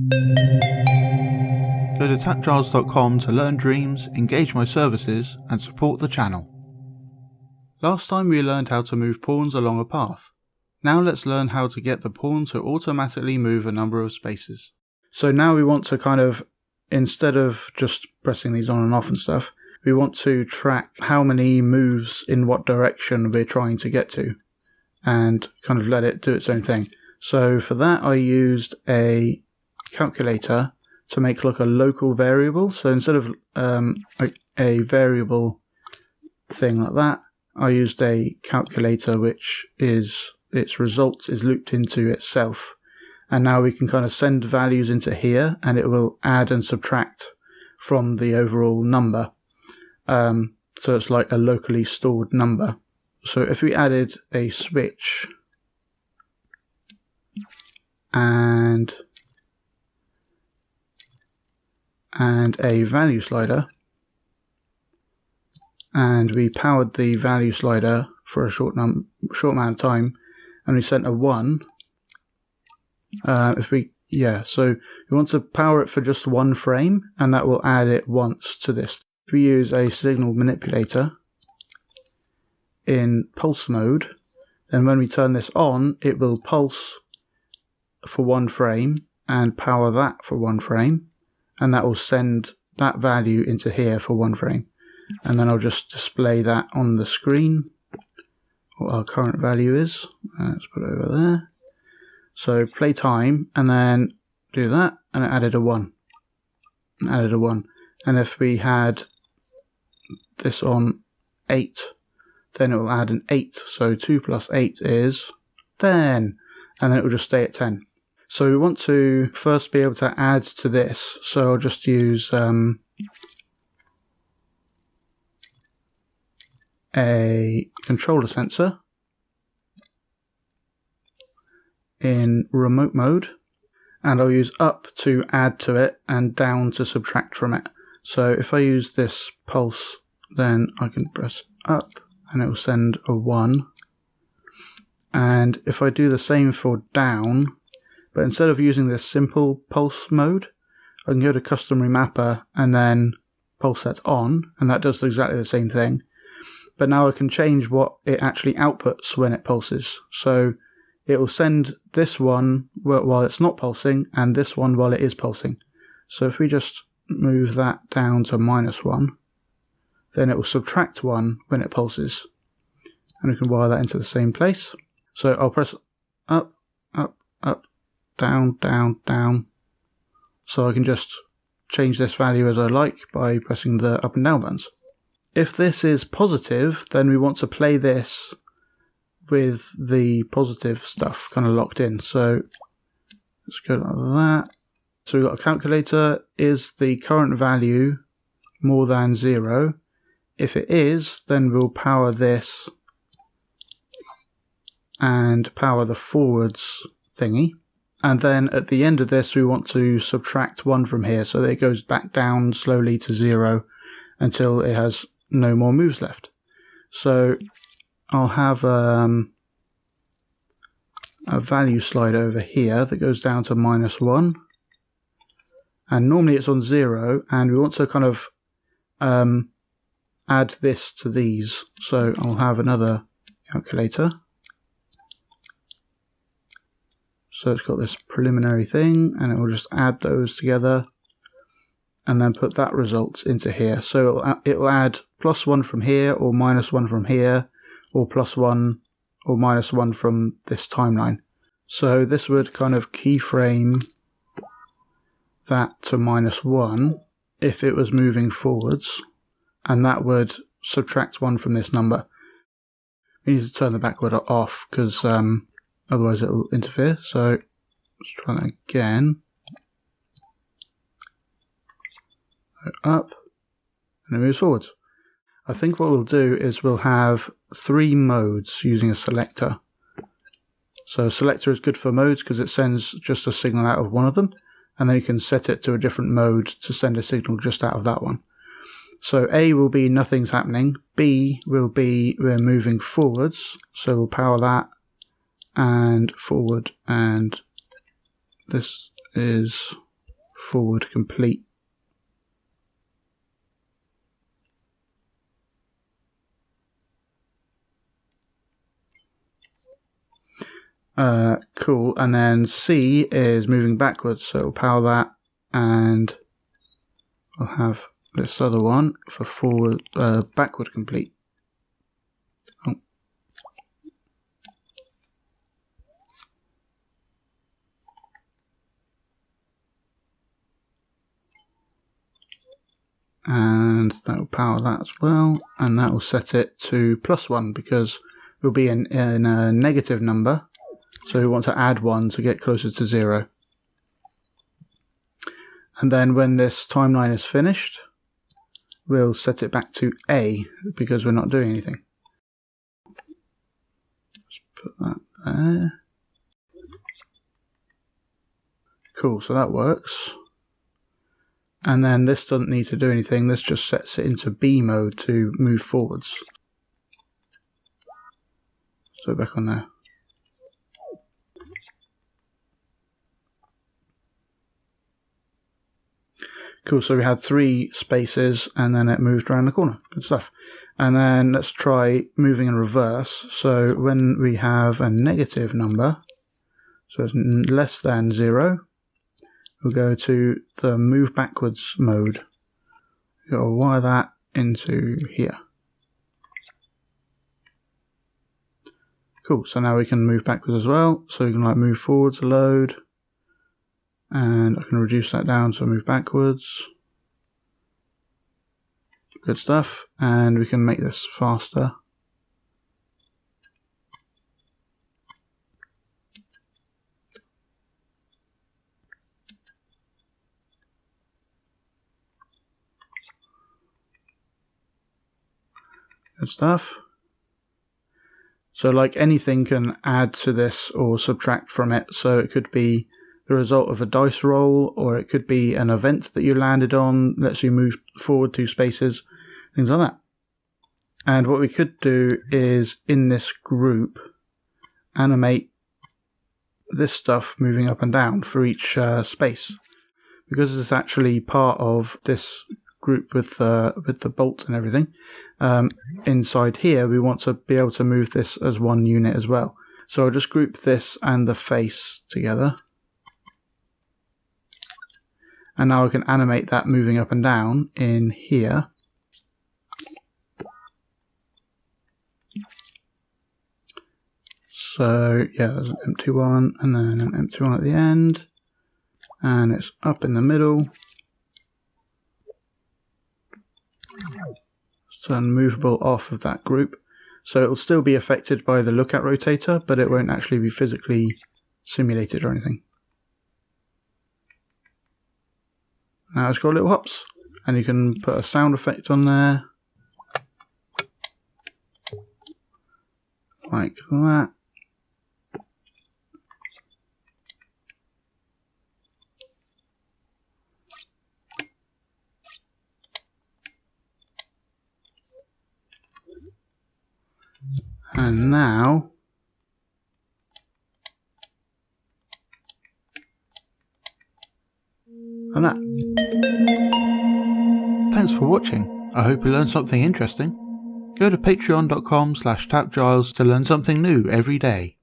Go to TAPgiles.com to learn dreams, engage my services, and support the channel. Last time we learned how to move pawns along a path. Now let's learn how to get the pawn to automatically move a number of spaces. So now we want to kind of, instead of just pressing these on and off and stuff, we want to track how many moves in what direction we're trying to get to and kind of let it do its own thing. So for that I used a calculator to make like a local variable. So instead of a variable thing like that, I used a calculator which is its result is looped into itself. And now we can kind of send values into here and it will add and subtract from the overall number. So it's like a locally stored number. So if we added a switch and a value slider, and we powered the value slider for a short amount of time, and we sent a 1. So we want to power it for just 1 frame, and that will add it once to this. If we use a signal manipulator in pulse mode, then when we turn this on, it will pulse for 1 frame and power that for 1 frame, and that will send that value into here for 1 frame. And then I'll just display that on the screen, what our current value is. Let's put it over there. So play time, and then do that, and it added a 1. And if we had this on 8, then it will add an 8. So 2 plus 8 is 10, and then it will just stay at 10. So we want to first be able to add to this. So I'll just use a controller sensor in remote mode, and I'll use up to add to it and down to subtract from it. So if I use this pulse, then I can press up and it will send a 1. And if I do the same for down, but instead of using this simple pulse mode, I can go to custom remapper and then pulse set on, and that does exactly the same thing. But now I can change what it actually outputs when it pulses. So it will send this one while it's not pulsing, and this one while it is pulsing. So if we just move that down to -1, then it will subtract 1 when it pulses. And we can wire that into the same place. So I'll press up, up, up, down, down, down. So I can just change this value as I like by pressing the up and down buttons. If this is positive, then we want to play this with the positive stuff kind of locked in. So let's go like that. So we've got a calculator. Is the current value more than 0? If it is, then we'll power this and power the forwards thingy. And then at the end of this, we want to subtract 1 from here so that it goes back down slowly to 0 until it has no more moves left. So I'll have a value slider over here that goes down to -1, and normally it's on 0, and we want to kind of add this to these. So I'll have another calculator. So it's got this preliminary thing, and it will just add those together and then put that result into here. So it'll add +1 from here, or -1 from here, or +1 or -1 from this timeline. So this would kind of keyframe that to -1 if it was moving forwards, and that would subtract 1 from this number. We need to turn the backward off because otherwise it'll interfere. So let's try that again. Up, and it moves forwards. I think what we'll do is we'll have 3 modes using a selector. So a selector is good for modes because it sends just a signal out of one of them, and then you can set it to a different mode to send a signal just out of that one. So A will be nothing's happening, B will be we're moving forwards, so we'll power that and forward, and this is forward complete. Cool, and then C is moving backwards, so we'll power that, and we'll have this other one for forward, backward complete. Oh. And that will power that as well, and that will set it to +1 because we'll be in a negative number, so we want to add 1 to get closer to 0. And then when this timeline is finished, we'll set it back to A because we're not doing anything. Let's put that there. Cool, so that works. And then this doesn't need to do anything, this just sets it into B mode to move forwards. So back on there. Cool, so we had 3 spaces and then it moved around the corner. Good stuff. And then let's try moving in reverse. So when we have a negative number, so it's less than 0, we'll go to the move backwards mode. We've got to wire that into here. Cool, so now we can move backwards as well. So we can like move forwards a load. And I can reduce that down to move backwards. Good stuff. And we can make this faster. Good stuff. So like anything can add to this or subtract from it. So it could be the result of a dice roll, or it could be an event that you landed on, lets you move forward 2 spaces, things like that. And what we could do is, in this group, animate this stuff moving up and down for each space. Because it's actually part of this group with the bolt and everything, inside here we want to be able to move this as one unit as well. So I'll just group this and the face together. And now I can animate that moving up and down in here. So yeah, there's an empty one and then an empty one at the end. And it's up in the middle. So unmovable off of that group. So it will still be affected by the lookout rotator, but it won't actually be physically simulated or anything. Now it's got little hops, and you can put a sound effect on there, like that. And now and that. Thanks for watching. I hope you learned something interesting. Go to patreon.com/TAPgiles to learn something new every day.